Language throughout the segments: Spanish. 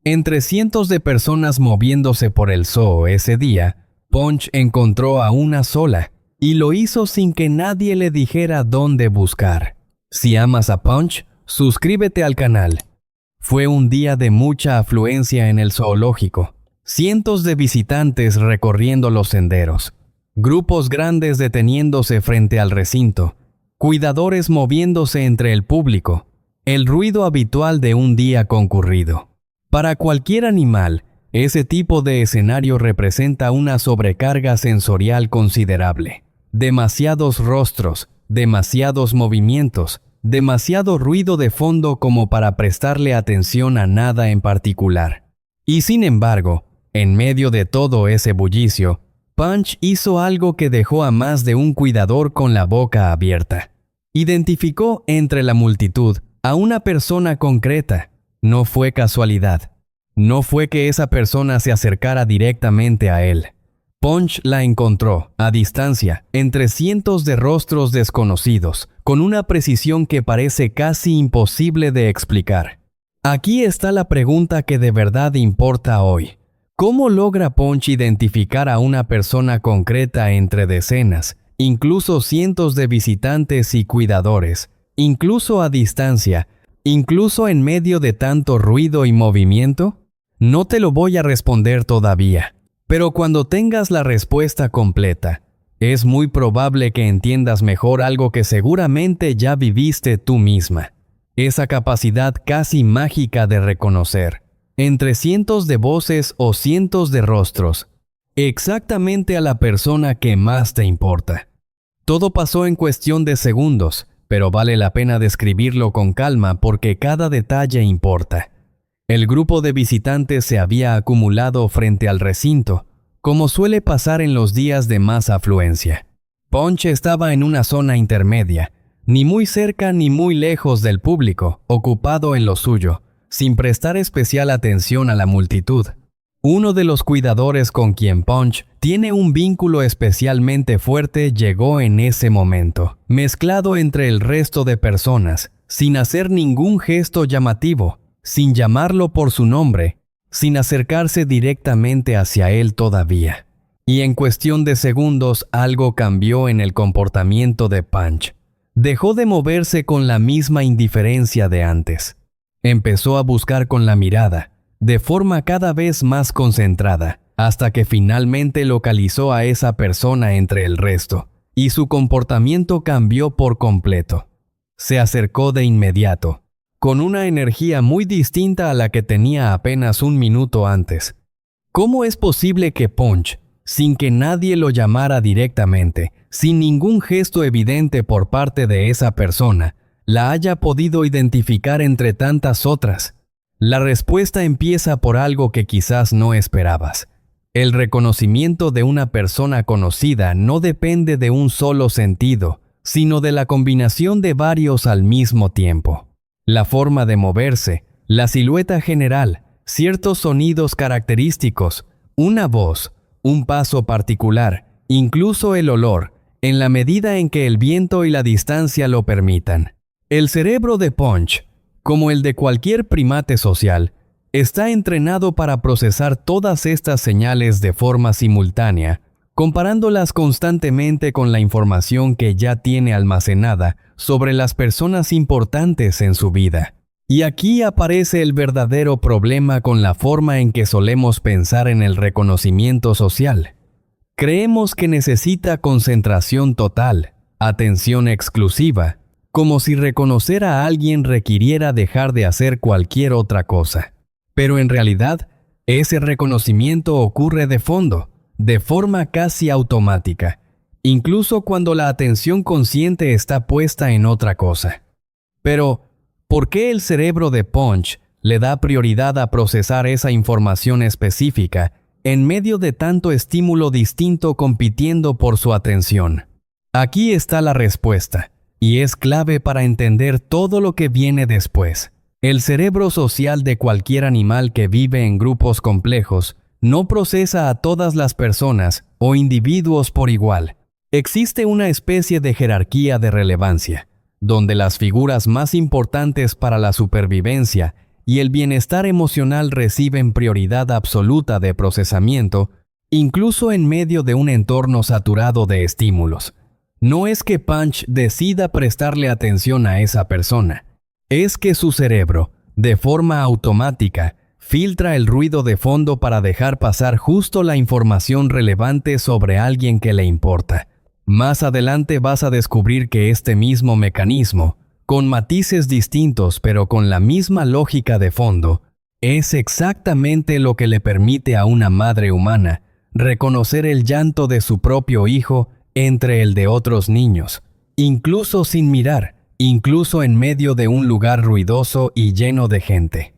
Entre cientos de personas moviéndose por el zoo ese día, Punch encontró a una sola, y lo hizo sin que nadie le dijera dónde buscar. Si amas a Punch, suscríbete al canal. Fue un día de mucha afluencia en el zoológico. Cientos de visitantes recorriendo los senderos. Grupos grandes deteniéndose frente al recinto. Cuidadores moviéndose entre el público. El ruido habitual de un día concurrido. Para cualquier animal, ese tipo de escenario representa una sobrecarga sensorial considerable. Demasiados rostros, demasiados movimientos, demasiado ruido de fondo como para prestarle atención a nada en particular. Y sin embargo, en medio de todo ese bullicio, Punch hizo algo que dejó a más de un cuidador con la boca abierta. Identificó entre la multitud a una persona concreta. No fue casualidad. No fue que esa persona se acercara directamente a él. Punch la encontró, a distancia, entre cientos de rostros desconocidos, con una precisión que parece casi imposible de explicar. Aquí está la pregunta que de verdad importa hoy. ¿Cómo logra Punch identificar a una persona concreta entre decenas, incluso cientos de visitantes y cuidadores, incluso a distancia, incluso en medio de tanto ruido y movimiento? No te lo voy a responder todavía. Pero cuando tengas la respuesta completa, es muy probable que entiendas mejor algo que seguramente ya viviste tú misma. Esa capacidad casi mágica de reconocer, entre cientos de voces o cientos de rostros, exactamente a la persona que más te importa. Todo pasó en cuestión de segundos, pero vale la pena describirlo con calma porque cada detalle importa. El grupo de visitantes se había acumulado frente al recinto, como suele pasar en los días de más afluencia. Punch estaba en una zona intermedia, ni muy cerca ni muy lejos del público, ocupado en lo suyo, sin prestar especial atención a la multitud. Uno de los cuidadores con quien Punch tiene un vínculo especialmente fuerte llegó en ese momento, mezclado entre el resto de personas, sin hacer ningún gesto llamativo, sin llamarlo por su nombre, sin acercarse directamente hacia él todavía. Y en cuestión de segundos algo cambió en el comportamiento de Punch. Dejó de moverse con la misma indiferencia de antes. Empezó a buscar con la mirada, de forma cada vez más concentrada, hasta que finalmente localizó a esa persona entre el resto, y su comportamiento cambió por completo. Se acercó de inmediato, con una energía muy distinta a la que tenía apenas un minuto antes. ¿Cómo es posible que Punch, sin que nadie lo llamara directamente, sin ningún gesto evidente por parte de esa persona, la haya podido identificar entre tantas otras? La respuesta empieza por algo que quizás no esperabas. El reconocimiento de una persona conocida no depende de un solo sentido, sino de la combinación de varios al mismo tiempo. La forma de moverse, la silueta general, ciertos sonidos característicos, una voz, un paso particular, incluso el olor, en la medida en que el viento y la distancia lo permitan. El cerebro de Punch, como el de cualquier primate social, está entrenado para procesar todas estas señales de forma simultánea, comparándolas constantemente con la información que ya tiene almacenada sobre las personas importantes en su vida. Y aquí aparece el verdadero problema con la forma en que solemos pensar en el reconocimiento social. Creemos que necesita concentración total, atención exclusiva, como si reconocer a alguien requiriera dejar de hacer cualquier otra cosa. Pero en realidad, ese reconocimiento ocurre de fondo, de forma casi automática, incluso cuando la atención consciente está puesta en otra cosa. Pero, ¿por qué el cerebro de Punch le da prioridad a procesar esa información específica en medio de tanto estímulo distinto compitiendo por su atención? Aquí está la respuesta, y es clave para entender todo lo que viene después. El cerebro social de cualquier animal que vive en grupos complejos no procesa a todas las personas o individuos por igual. Existe una especie de jerarquía de relevancia, donde las figuras más importantes para la supervivencia y el bienestar emocional reciben prioridad absoluta de procesamiento, incluso en medio de un entorno saturado de estímulos. No es que Punch decida prestarle atención a esa persona, es que su cerebro, de forma automática, filtra el ruido de fondo para dejar pasar justo la información relevante sobre alguien que le importa. Más adelante vas a descubrir que este mismo mecanismo, con matices distintos pero con la misma lógica de fondo, es exactamente lo que le permite a una madre humana reconocer el llanto de su propio hijo entre el de otros niños, incluso sin mirar, incluso en medio de un lugar ruidoso y lleno de gente.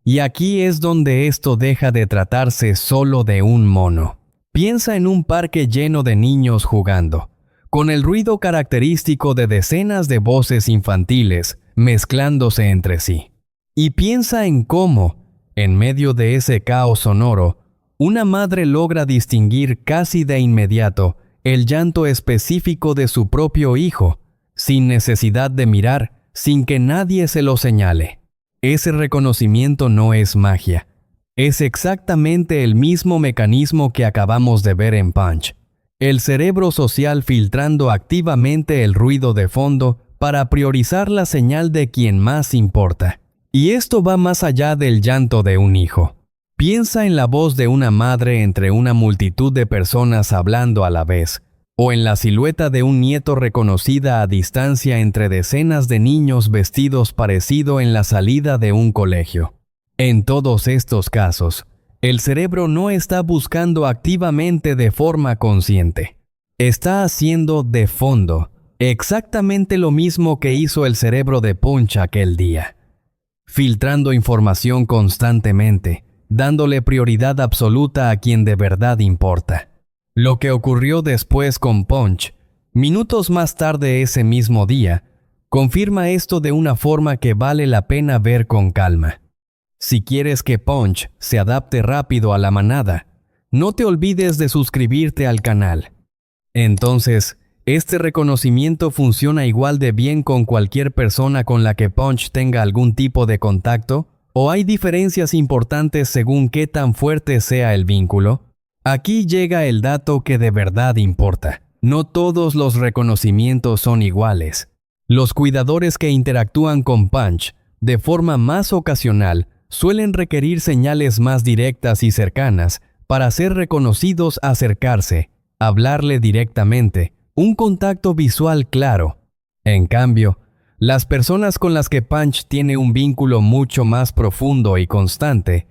Y aquí es donde esto deja de tratarse solo de un mono. Piensa en un parque lleno de niños jugando, con el ruido característico de decenas de voces infantiles mezclándose entre sí. Y piensa en cómo, en medio de ese caos sonoro, una madre logra distinguir casi de inmediato el llanto específico de su propio hijo, sin necesidad de mirar, sin que nadie se lo señale. Ese reconocimiento no es magia. Es exactamente el mismo mecanismo que acabamos de ver en Punch. El cerebro social filtrando activamente el ruido de fondo para priorizar la señal de quien más importa. Y esto va más allá del llanto de un hijo. Piensa en la voz de una madre entre una multitud de personas hablando a la vez, o en la silueta de un nieto reconocida a distancia entre decenas de niños vestidos parecido en la salida de un colegio. En todos estos casos, el cerebro no está buscando activamente de forma consciente. Está haciendo de fondo exactamente lo mismo que hizo el cerebro de Punch aquel día, filtrando información constantemente, dándole prioridad absoluta a quien de verdad importa. Lo que ocurrió después con Punch, minutos más tarde ese mismo día, confirma esto de una forma que vale la pena ver con calma. Si quieres que Punch se adapte rápido a la manada, no te olvides de suscribirte al canal. Entonces, este reconocimiento funciona igual de bien con cualquier persona con la que Punch tenga algún tipo de contacto, ¿o hay diferencias importantes según qué tan fuerte sea el vínculo? Aquí llega el dato que de verdad importa. No todos los reconocimientos son iguales. Los cuidadores que interactúan con Punch de forma más ocasional suelen requerir señales más directas y cercanas para ser reconocidos, acercarse, hablarle directamente, un contacto visual claro. En cambio, las personas con las que Punch tiene un vínculo mucho más profundo y constante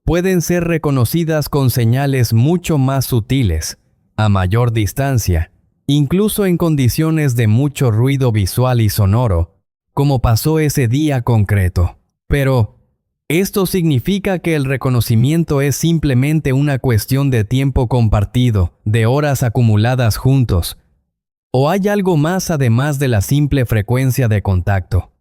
pueden ser reconocidas con señales mucho más sutiles, a mayor distancia, incluso en condiciones de mucho ruido visual y sonoro, como pasó ese día concreto. Pero, ¿esto significa que el reconocimiento es simplemente una cuestión de tiempo compartido, de horas acumuladas juntos? ¿O hay algo más además de la simple frecuencia de contacto?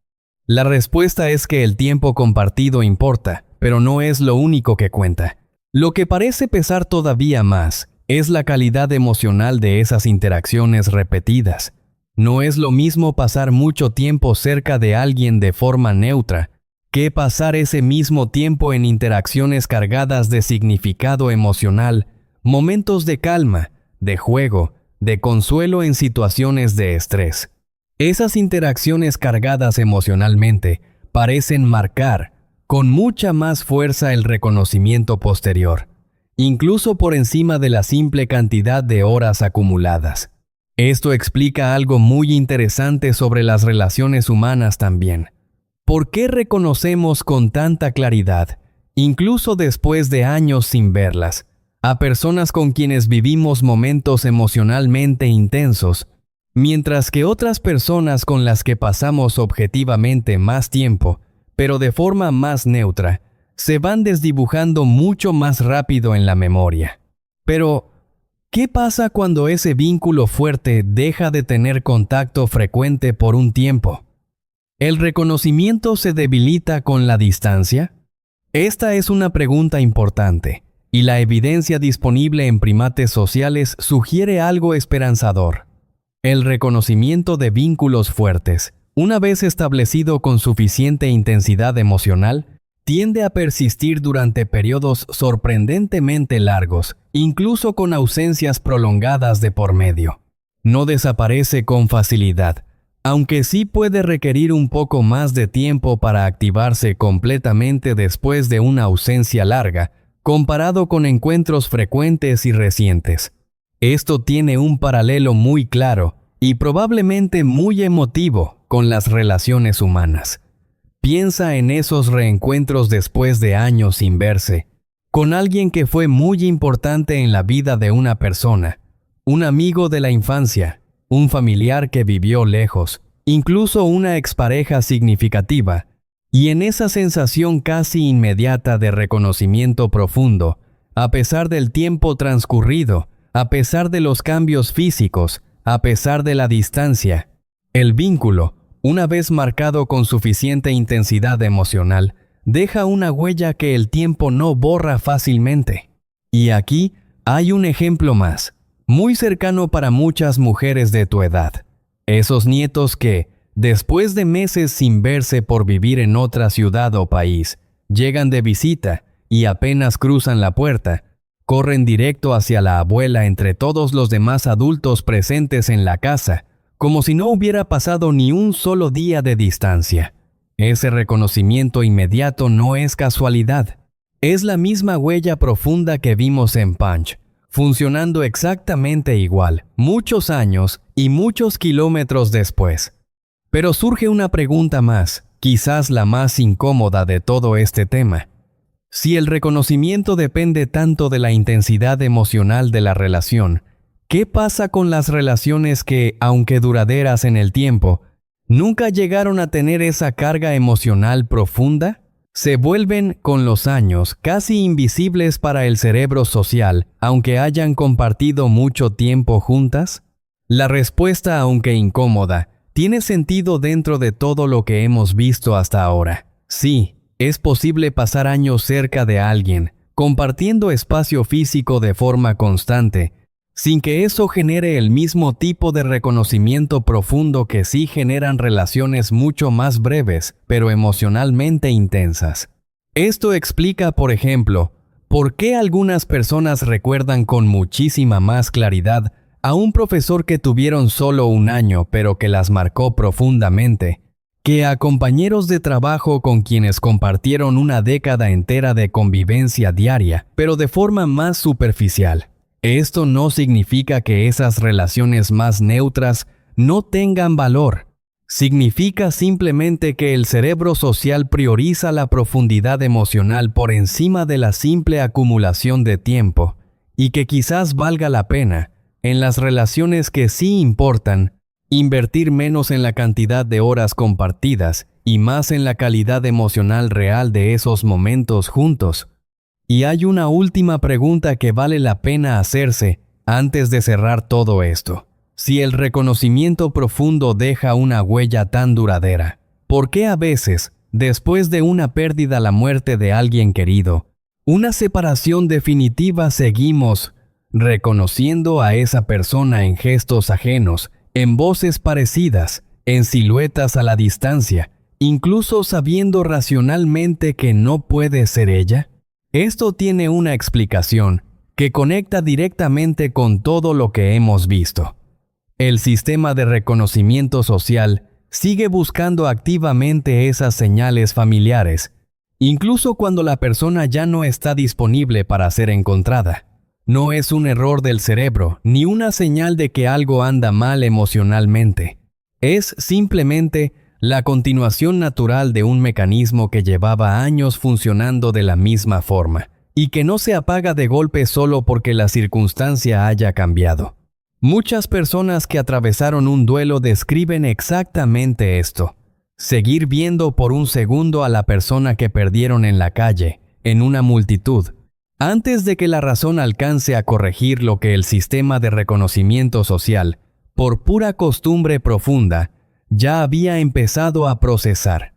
La respuesta es que el tiempo compartido importa, pero no es lo único que cuenta. Lo que parece pesar todavía más es la calidad emocional de esas interacciones repetidas. No es lo mismo pasar mucho tiempo cerca de alguien de forma neutra que pasar ese mismo tiempo en interacciones cargadas de significado emocional, momentos de calma, de juego, de consuelo en situaciones de estrés. Esas interacciones cargadas emocionalmente parecen marcar con mucha más fuerza el reconocimiento posterior, incluso por encima de la simple cantidad de horas acumuladas. Esto explica algo muy interesante sobre las relaciones humanas también. ¿Por qué reconocemos con tanta claridad, incluso después de años sin verlas, a personas con quienes vivimos momentos emocionalmente intensos, mientras que otras personas con las que pasamos objetivamente más tiempo, pero de forma más neutra, se van desdibujando mucho más rápido en la memoria? Pero, ¿qué pasa cuando ese vínculo fuerte deja de tener contacto frecuente por un tiempo? ¿El reconocimiento se debilita con la distancia? Esta es una pregunta importante, y la evidencia disponible en primates sociales sugiere algo esperanzador. El reconocimiento de vínculos fuertes, una vez establecido con suficiente intensidad emocional, tiende a persistir durante periodos sorprendentemente largos, incluso con ausencias prolongadas de por medio. No desaparece con facilidad, aunque sí puede requerir un poco más de tiempo para activarse completamente después de una ausencia larga, comparado con encuentros frecuentes y recientes. Esto tiene un paralelo muy claro y probablemente muy emotivo con las relaciones humanas. Piensa en esos reencuentros después de años sin verse, con alguien que fue muy importante en la vida de una persona, un amigo de la infancia, un familiar que vivió lejos, incluso una expareja significativa, y en esa sensación casi inmediata de reconocimiento profundo, a pesar del tiempo transcurrido, a pesar de los cambios físicos, a pesar de la distancia, el vínculo, una vez marcado con suficiente intensidad emocional, deja una huella que el tiempo no borra fácilmente. Y aquí hay un ejemplo más, muy cercano para muchas mujeres de tu edad. Esos nietos que, después de meses sin verse por vivir en otra ciudad o país, llegan de visita y apenas cruzan la puerta, corren directo hacia la abuela entre todos los demás adultos presentes en la casa, como si no hubiera pasado ni un solo día de distancia. Ese reconocimiento inmediato no es casualidad. Es la misma huella profunda que vimos en Punch, funcionando exactamente igual, muchos años y muchos kilómetros después. Pero surge una pregunta más, quizás la más incómoda de todo este tema. Si el reconocimiento depende tanto de la intensidad emocional de la relación, ¿qué pasa con las relaciones que, aunque duraderas en el tiempo, nunca llegaron a tener esa carga emocional profunda? ¿Se vuelven, con los años, casi invisibles para el cerebro social, aunque hayan compartido mucho tiempo juntas? La respuesta, aunque incómoda, tiene sentido dentro de todo lo que hemos visto hasta ahora. Sí, es posible pasar años cerca de alguien, compartiendo espacio físico de forma constante, sin que eso genere el mismo tipo de reconocimiento profundo que sí generan relaciones mucho más breves, pero emocionalmente intensas. Esto explica, por ejemplo, por qué algunas personas recuerdan con muchísima más claridad a un profesor que tuvieron solo un año, pero que las marcó profundamente, que a compañeros de trabajo con quienes compartieron una década entera de convivencia diaria, pero de forma más superficial. Esto no significa que esas relaciones más neutras no tengan valor. Significa simplemente que el cerebro social prioriza la profundidad emocional por encima de la simple acumulación de tiempo, y que quizás valga la pena, en las relaciones que sí importan, invertir menos en la cantidad de horas compartidas y más en la calidad emocional real de esos momentos juntos. Y hay una última pregunta que vale la pena hacerse antes de cerrar todo esto. Si el reconocimiento profundo deja una huella tan duradera, ¿por qué a veces, después de una pérdida, la muerte de alguien querido, una separación definitiva, seguimos reconociendo a esa persona en gestos ajenos, en voces parecidas, en siluetas a la distancia, incluso sabiendo racionalmente que no puede ser ella? Esto tiene una explicación que conecta directamente con todo lo que hemos visto. El sistema de reconocimiento social sigue buscando activamente esas señales familiares, incluso cuando la persona ya no está disponible para ser encontrada. No es un error del cerebro, ni una señal de que algo anda mal emocionalmente. Es simplemente la continuación natural de un mecanismo que llevaba años funcionando de la misma forma, y que no se apaga de golpe solo porque la circunstancia haya cambiado. Muchas personas que atravesaron un duelo describen exactamente esto. Seguir viendo por un segundo a la persona que perdieron en la calle, en una multitud, antes de que la razón alcance a corregir lo que el sistema de reconocimiento social, por pura costumbre profunda, ya había empezado a procesar.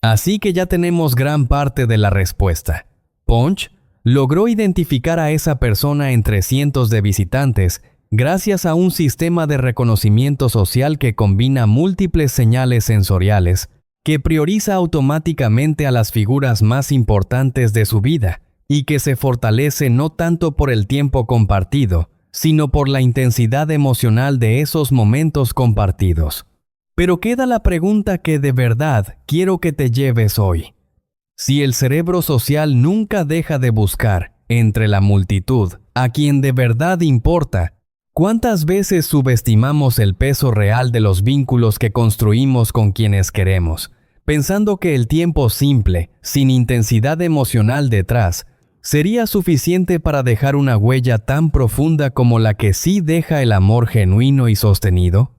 Así que ya tenemos gran parte de la respuesta. Punch logró identificar a esa persona entre cientos de visitantes gracias a un sistema de reconocimiento social que combina múltiples señales sensoriales que prioriza automáticamente a las figuras más importantes de su vida y que se fortalece no tanto por el tiempo compartido, sino por la intensidad emocional de esos momentos compartidos. Pero queda la pregunta que de verdad quiero que te lleves hoy. Si el cerebro social nunca deja de buscar, entre la multitud, a quien de verdad importa, ¿cuántas veces subestimamos el peso real de los vínculos que construimos con quienes queremos, pensando que el tiempo simple, sin intensidad emocional detrás, sería suficiente para dejar una huella tan profunda como la que sí deja el amor genuino y sostenido?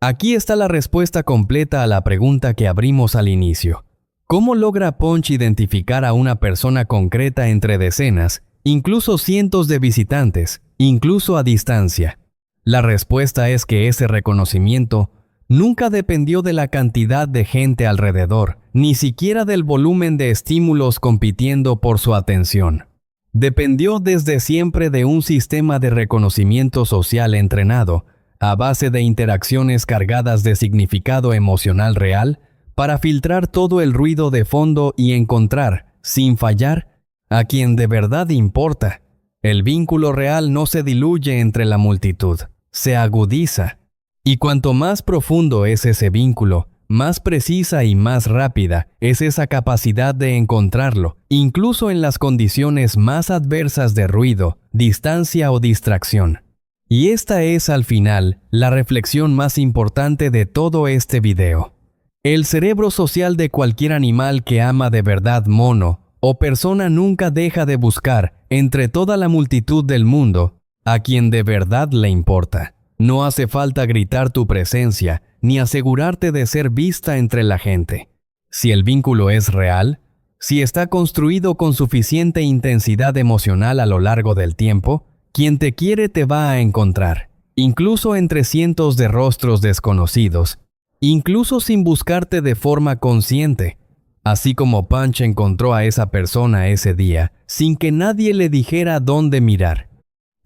Aquí está la respuesta completa a la pregunta que abrimos al inicio. ¿Cómo logra Punch identificar a una persona concreta entre decenas, incluso cientos de visitantes, incluso a distancia? La respuesta es que ese reconocimiento nunca dependió de la cantidad de gente alrededor, ni siquiera del volumen de estímulos compitiendo por su atención. Dependió desde siempre de un sistema de reconocimiento social entrenado, a base de interacciones cargadas de significado emocional real, para filtrar todo el ruido de fondo y encontrar, sin fallar, a quien de verdad importa. El vínculo real no se diluye entre la multitud, se agudiza. Y cuanto más profundo es ese vínculo, más precisa y más rápida es esa capacidad de encontrarlo, incluso en las condiciones más adversas de ruido, distancia o distracción. Y esta es, al final, la reflexión más importante de todo este video. El cerebro social de cualquier animal que ama de verdad mono o persona nunca deja de buscar, entre toda la multitud del mundo, a quien de verdad le importa. No hace falta gritar tu presencia, ni asegurarte de ser vista entre la gente. Si el vínculo es real, si está construido con suficiente intensidad emocional a lo largo del tiempo, quien te quiere te va a encontrar, incluso entre cientos de rostros desconocidos, incluso sin buscarte de forma consciente, así como Punch encontró a esa persona ese día, sin que nadie le dijera dónde mirar.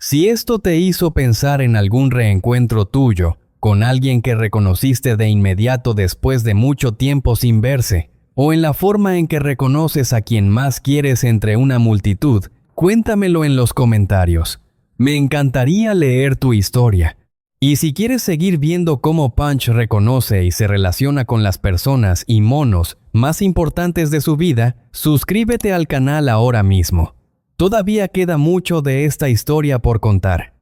Si esto te hizo pensar en algún reencuentro tuyo, con alguien que reconociste de inmediato después de mucho tiempo sin verse, o en la forma en que reconoces a quien más quieres entre una multitud, cuéntamelo en los comentarios. Me encantaría leer tu historia. Y si quieres seguir viendo cómo Punch reconoce y se relaciona con las personas y monos más importantes de su vida, suscríbete al canal ahora mismo. Todavía queda mucho de esta historia por contar.